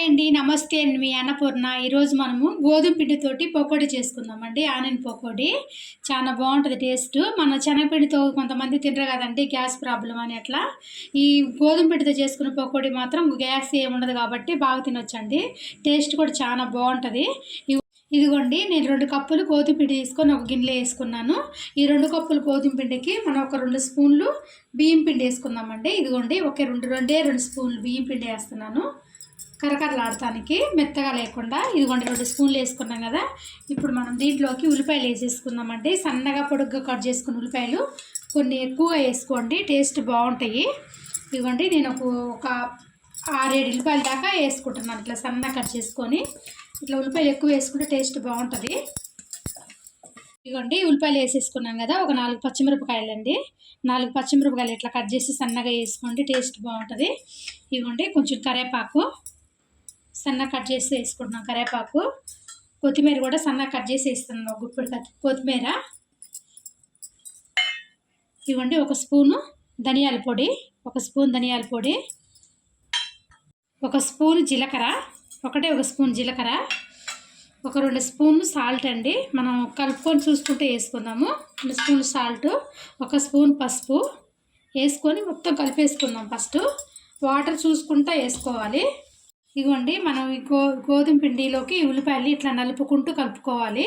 అండి, నమస్తే అండి. మీ అన్నపూర్ణ. ఈరోజు మనము గోధుమ పిండితోటి పకోడీ చేసుకుందామండి. ఆనియన్ పకోడీ చాలా బాగుంటుంది టేస్ట్. మన శనగపిండితో కొంతమంది తినరు కదండి, గ్యాస్ ప్రాబ్లం అని. అట్లా ఈ గోధుమ పిండితో చేసుకున్న పకోడీ మాత్రం గ్యాస్ ఏముండదు కాబట్టి బాగా తినొచ్చండి. టేస్ట్ కూడా చాలా బాగుంటుంది. ఇదిగోండి, నేను 2 కప్పులు గోధుమ పిండి తీసుకొని ఒక గిన్నెలో వేసుకున్నాను. ఈ 2 కప్పులు గోధుమ పిండికి మనం ఒక 2 స్పూన్లు బియ్యం పిండి వేసుకుందామండి. ఇదిగోండి, రెండే 2 స్పూన్లు బియ్యం పిండి వేస్తున్నాను, కరకరలాడటానికి, మెత్తగా లేకుండా. ఇదిగోండి 2 స్పూన్లు వేసుకున్నాం కదా. ఇప్పుడు మనం దీంట్లోకి ఉల్లిపాయలు వేసేసుకుందామండి. సన్నగా పొడుగ్గా కట్ చేసుకున్న ఉల్లిపాయలు కొన్ని ఎక్కువగా వేసుకోండి, టేస్ట్ బాగుంటాయి. ఇదిగోండి, నేను ఒక 6-7 ఉల్లిపాయల దాకా వేసుకుంటున్నాను. ఇట్లా సన్నగా కట్ చేసుకొని, ఇట్లా ఉల్లిపాయలు ఎక్కువ వేసుకుంటే టేస్ట్ బాగుంటుంది. ఇదిగోండి, ఉల్లిపాయలు వేసేసుకున్నాం కదా. ఒక 4 పచ్చిమిరపకాయలు అండి. 4 పచ్చిమిరపకాయలు ఇట్లా కట్ చేసి సన్నగా వేసుకోండి, టేస్ట్ బాగుంటుంది. ఇదిగోండి, కొంచెం కరివేపాకు సన్నగా కట్ చేసి వేసుకుంటున్నాం. కరివేపాకు, కొత్తిమీర కూడా సన్నగా కట్ చేసి వేస్తున్నాం, ఒక గుప్పెడు కొత్తిమీర. ఇవ్వండి, 1 స్పూను ధనియాల పొడి, 1 స్పూన్ ధనియాల పొడి, 1 స్పూన్ జీలకర్ర, 1 స్పూన్ జీలకర్ర, ఒక 2 స్పూన్లు సాల్ట్ అండి. మనం కలుపుకొని చూసుకుంటే వేసుకుందాము. 2 స్పూన్లు సాల్ట్, 1 స్పూన్ పసుపు వేసుకొని మొత్తం కలిపేసుకుందాం. ఫస్ట్ వాటర్ చూసుకుంటూ వేసుకోవాలి. ఇదిగోండి, మనం ఈ గోధుమ పిండిలోకి ఉల్లిపాయలు ఇట్లా నలుపుకుంటూ కలుపుకోవాలి.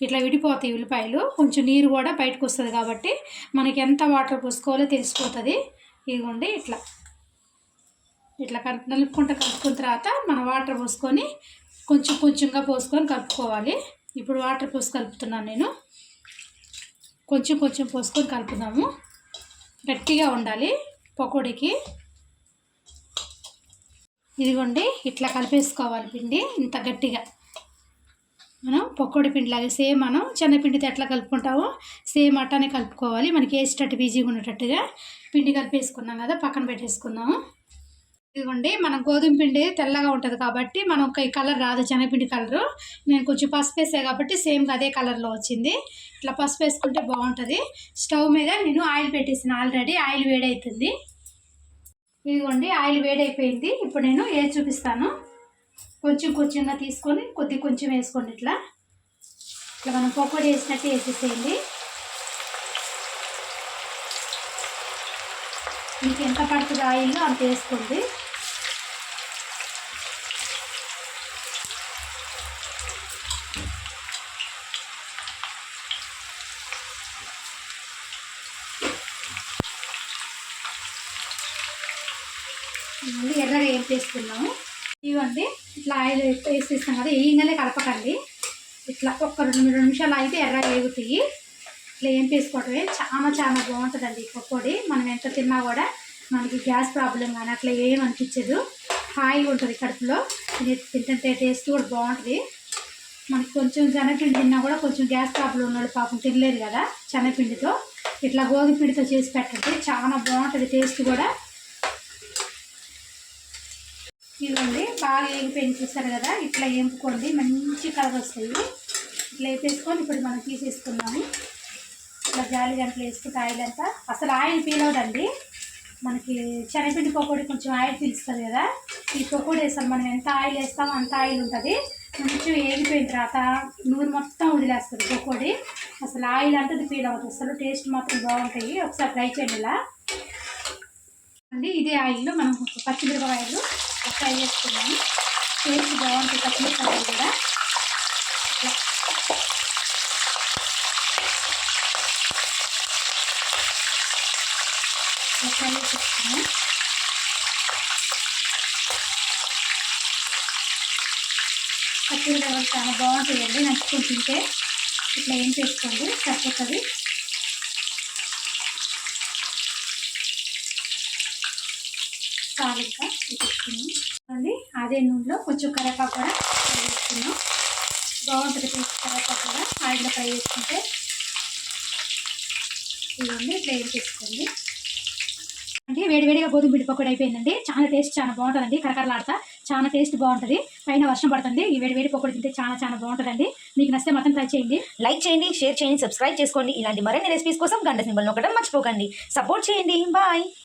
ఇట్లా విడిపోతాయి ఉల్లిపాయలు, కొంచెం నీరు కూడా బయటకు వస్తుంది కాబట్టి మనకి ఎంత వాటర్ పోసుకోవాలో తెలిసిపోతుంది. ఇదిగోండి, ఇట్లా నలుపుకుంటూ కలుపుకున్న తర్వాత మనం వాటర్ పోసుకొని కొంచెంగా పోసుకొని కలుపుకోవాలి. ఇప్పుడు వాటర్ పోసి కలుపుతున్నాను నేను. కొంచెం పోసుకొని కలుపుదాము. గట్టిగా ఉండాలి పకోడీకి. ఇదిగోండి, ఇట్లా కలిపేసుకోవాలి పిండి ఇంత గట్టిగా. మనం పకోడీ పిండిలాగా సేమ్ మనం శనగపిండితో ఎట్లా కలుపుకుంటామో సేమ్ అట్టానే కలుపుకోవాలి. మనకి వేసేటట్టు ఈజీగా ఉండేటట్టుగా పిండి కలిపేసుకున్నాం కదా, పక్కన పెట్టేసుకుందాము. ఇదిగోండి, మనం గోధుమ పిండి తెల్లగా ఉంటుంది కాబట్టి మనం ఈ కలర్ రాదు, శనగపిండి కలరు. నేను కొంచెం పసుపు వేసాను కాబట్టి సేమ్గా అదే కలర్లో వచ్చింది. ఇట్లా పసుపు వేసుకుంటే బాగుంటుంది. స్టవ్ మీద నేను ఆయిల్ పెట్టేసిన, ఆల్రెడీ ఆయిల్ వేడవుతుంది. ఇదిగోండి, ఆయిల్ వేడైపోయింది. ఇప్పుడు నేను వేసి చూపిస్తాను. కొంచెంగా తీసుకొని కొంచెం వేసుకోండి. ఇట్లా మనం పకోడీ వేసినట్టు వేసేసేయండి. మీకు ఎంత పడుతుంది ఆయిల్ అంత వేసుకోండి. ఎర్రగా వేసేసుకున్నాము. ఇవ్వండి, ఇట్లా ఆయిల్ వేసేస్తాం కదా, వేయంగానే కలపకండి. ఇట్లా ఒక 2 నిమిషాలు అయితే ఎర్రగా వేగుతాయి. ఇట్లా వేసుకోవటమే చాలా బాగుంటుందండి పకోడీ. మనం ఎంత తిన్నా కూడా మనకి గ్యాస్ ప్రాబ్లం కానీ అట్లా ఏమనిపించదు, హాయిగా ఉంటుంది కడుపులో. తింటుంటే టేస్ట్ కూడా బాగుంటుంది. మనకి కొంచెం శనగపిండి తిన్నా కూడా కొంచెం గ్యాస్ ప్రాబ్లం ఉన్నాడు పాపం తినలేదు కదా, శనగపిండితో ఇట్లా గోధుమ పిండితో చేసి పెట్టండి, చాలా బాగుంటుంది టేస్ట్ కూడా. ఇవ్వండి, బాగా వేగిపోయింది చూస్తారు కదా. ఇట్లా వేపుకోండి, మంచి కలర్ వస్తాయి. ఇట్లా వేసేసుకొని ఇప్పుడు మనం తీసేసుకున్నాము. ఇట్లా జాలి గంటలు వేసుకుంటే ఆయిల్ అంతా అసలు ఆయిల్ పీలవదండి. మనకి శనగపిండి పకోడీ కొంచెం ఆయిల్ పీలుస్తుంది కదా, ఈ పకోడీ వేస్తాం మనం ఎంత ఆయిల్ వేస్తామో అంత ఆయిల్ ఉంటుంది. మంచిగా వేగిపోయిన తర్వాత నూనె మొత్తం వదిలేస్తుంది పకోడీ. అసలు ఆయిల్ అంటే పీల్ అవుతుంది, అసలు టేస్ట్ మాత్రం బాగుంటాయి. ఒకసారి ట్రై చేయండి ఇలా అండి. ఇదే ఆయిల్లో మనం పచ్చిమిరపకాయలు ఫ్రై చేసుకున్నాము, టేస్ట్ బాగుంటుంది. పచ్చిమిరపకాయలు కూడా ఫ్రై చేసుకున్నాం. పచ్చిమిరపకాయలు చాలా బాగుంటాయండి, నచ్చుకొని తింటే. ఇట్లా ఏం చేసుకోండి, సరిపోతుంది. ఇంకా తీసుకున్నాం అండి. అదే నూనెలో కొంచెం కరివేపాకు కూడా ఫ్రై చేసుకున్నాం, బాగుంటుంది టేస్ట్. కరివేపాకు కూడా ఆయిల్లో ఫ్రై చేసుకుంటే. ఇవ్వండి, ఇట్లా ఏం చేసుకోండి అంటే వేడిగా గోధుమ పిండి పకోడీ అయిపోయిందండి. చాలా టేస్ట్ చాలా బాగుంటుందండి, కరకరలాడతా చాలా టేస్ట్ బాగుంటుంది. పైన వర్షం పడుతుంది, ఈ వేడి పకోడీ తింటే చాలా బాగుంటుందండి. మీకు నచ్చితే మాత్రం ట్రై చేయండి, లైక్ చేయండి, షేర్ చేయండి, సబ్స్క్రైబ్ చేసుకోండి. ఇలాంటి మరిన్ని రెసిపీస్ కోసం గంట సింబల్ నొక్కడం మర్చిపోకండి. సపోర్ట్ చేయండి. బాయ్.